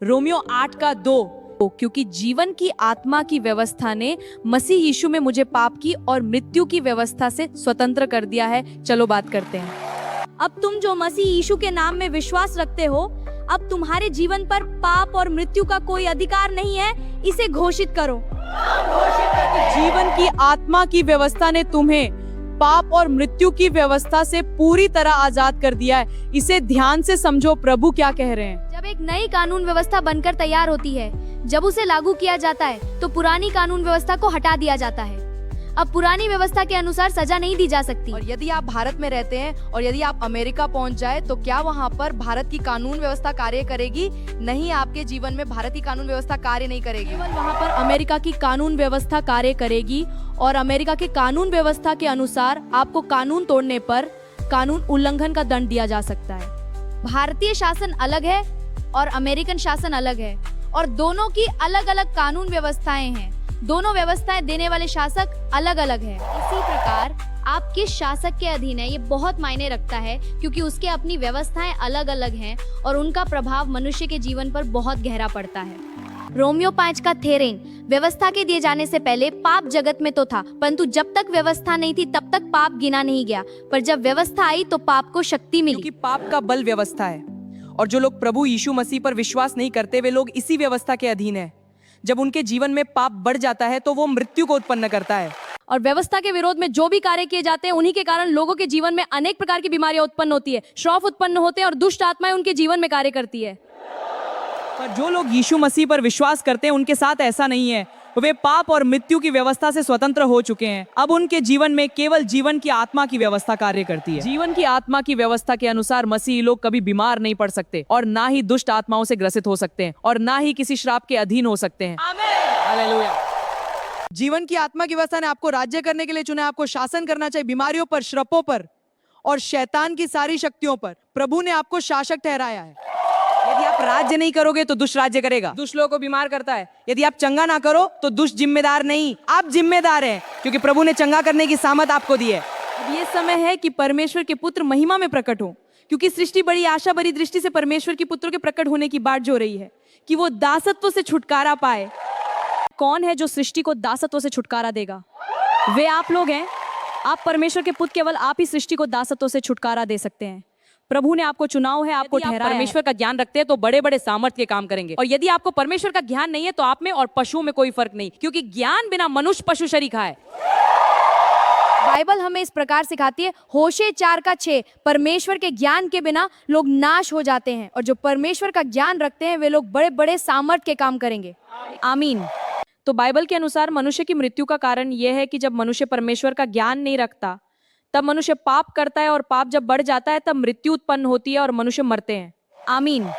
Romeo 8:2, क्योंकि जीवन की आत्मा की व्यवस्था ने मसीह यीशु में मुझे पाप की और मृत्यु की व्यवस्था से स्वतंत्र कर दिया है। चलो बात करते हैं। अब तुम जो मसीह यीशु के नाम में विश्वास रखते हो, अब तुम्हारे जीवन पर पाप और मृत्यु का कोई अधिकार नहीं है। इसे घोषित करो। जीवन की आत्मा की व्यवस्था ने तुम्हें पाप और मृत्यु की व्यवस्था से पूरी तरह आजाद कर दिया है। इसे ध्यान से समझो, प्रभु क्या कह रहे हैं। जब एक नई कानून व्यवस्था बनकर तैयार होती है, जब उसे लागू किया जाता है, तो पुरानी कानून व्यवस्था को हटा दिया जाता है। अब पुरानी व्यवस्था के अनुसार सजा नहीं दी जा सकती। और यदि आप भारत में रहते हैं और यदि आप अमेरिका पहुंच जाए, तो क्या वहां पर भारत की कानून व्यवस्था कार्य करेगी? नहीं, आपके जीवन में भारत की कानून व्यवस्था कार्य नहीं करेगी। केवल वहाँ पर अमेरिका की कानून व्यवस्था कार्य करेगी और अमेरिका के कानून व्यवस्था के अनुसार आपको कानून तोड़ने पर कानून उल्लंघन का दंड दिया जा सकता है। भारतीय शासन अलग है और अमेरिकन शासन अलग है, और दोनों की अलग अलग कानून व्यवस्थाएं हैं। दोनों व्यवस्थाएं देने वाले शासक अलग अलग है। इसी प्रकार आप किस शासक के अधीन है, ये बहुत मायने रखता है, क्योंकि उसके अपनी व्यवस्थाएं अलग अलग हैं और उनका प्रभाव मनुष्य के जीवन पर बहुत गहरा पड़ता है। रोमियो 5 का थेरेन, व्यवस्था के दिए जाने से पहले पाप जगत में तो था, परंतु जब तक व्यवस्था नहीं थी तब तक पाप गिना नहीं गया, पर जब व्यवस्था आई तो पाप को शक्ति मिली। क्योंकि पाप का बल व्यवस्था है, और जो लोग प्रभु यीशु मसीह पर विश्वास नहीं करते, वे लोग इसी व्यवस्था के अधीन है। जब उनके जीवन में पाप बढ़ जाता है तो वो मृत्यु को उत्पन्न करता है, और व्यवस्था के विरोध में जो भी कार्य किए जाते हैं, उन्हीं के कारण लोगों के जीवन में अनेक प्रकार की बीमारियां उत्पन्न होती है, श्राप उत्पन्न होते हैं और दुष्ट आत्माएं उनके जीवन में कार्य करती है। पर जो लोग यीशु मसीह पर विश्वास करते हैं, उनके साथ ऐसा नहीं है। वे पाप और मृत्यु की व्यवस्था से स्वतंत्र हो चुके हैं। अब उनके जीवन में केवल जीवन की आत्मा की व्यवस्था कार्य करती है। जीवन की आत्मा की व्यवस्था के अनुसार मसीही लोग कभी बीमार नहीं पड़ सकते, और ना ही दुष्ट आत्माओं से ग्रसित हो सकते हैं, और ना ही किसी श्राप के अधीन हो सकते हैं। हालेलुया। जीवन की आत्मा की व्यवस्था ने आपको राज्य करने के लिए चुना है। आपको शासन करना चाहिए बीमारियों पर, श्रापों पर और शैतान की सारी शक्तियों पर। प्रभु ने आपको शासक ठहराया है। यदि आप राज्य नहीं करोगे तो दुष्ट राज्य करेगा। दुष्ट लोगों को बीमार करता है। यदि आप चंगा ना करो तो दुष्ट जिम्मेदार नहीं, आप जिम्मेदार हैं, क्योंकि प्रभु ने चंगा करने की सामर्थ आपको दी है। अब ये समय है कि परमेश्वर के पुत्र महिमा में प्रकट हो, क्योंकि सृष्टि बड़ी आशा भरी दृष्टि से परमेश्वर के पुत्र के प्रकट होने की बाट जो रही है, कि वो दासत्व से छुटकारा पाए। कौन है जो सृष्टि को दासत्व से छुटकारा देगा? वे आप लोग हैं। आप परमेश्वर के पुत्र, केवल आप ही सृष्टि को दासत्व से छुटकारा दे सकते हैं। प्रभु ने आपको चुनाव है, आपको ठहराया है। परमेश्वर का ज्ञान रखते हैं तो बड़े बड़े सामर्थ्य के काम करेंगे, और यदि आपको परमेश्वर का ज्ञान नहीं है तो आप में और पशुओं में कोई फर्क नहीं, क्योंकि ज्ञान बिना मनुष्य पशु शरीका है। बाइबल हमें इस प्रकार सिखाती है, होशे 4:6, परमेश्वर के ज्ञान के बिना लोग नाश हो जाते हैं, और जो परमेश्वर का ज्ञान रखते हैं वे लोग बड़े बड़े सामर्थ्य के काम करेंगे। आमीन। तो बाइबल के अनुसार मनुष्य की मृत्यु का कारण यह है कि जब मनुष्य परमेश्वर का ज्ञान नहीं रखता, तब मनुष्य पाप करता है, और पाप जब बढ़ जाता है तब मृत्यु उत्पन्न होती है और मनुष्य मरते हैं। आमीन।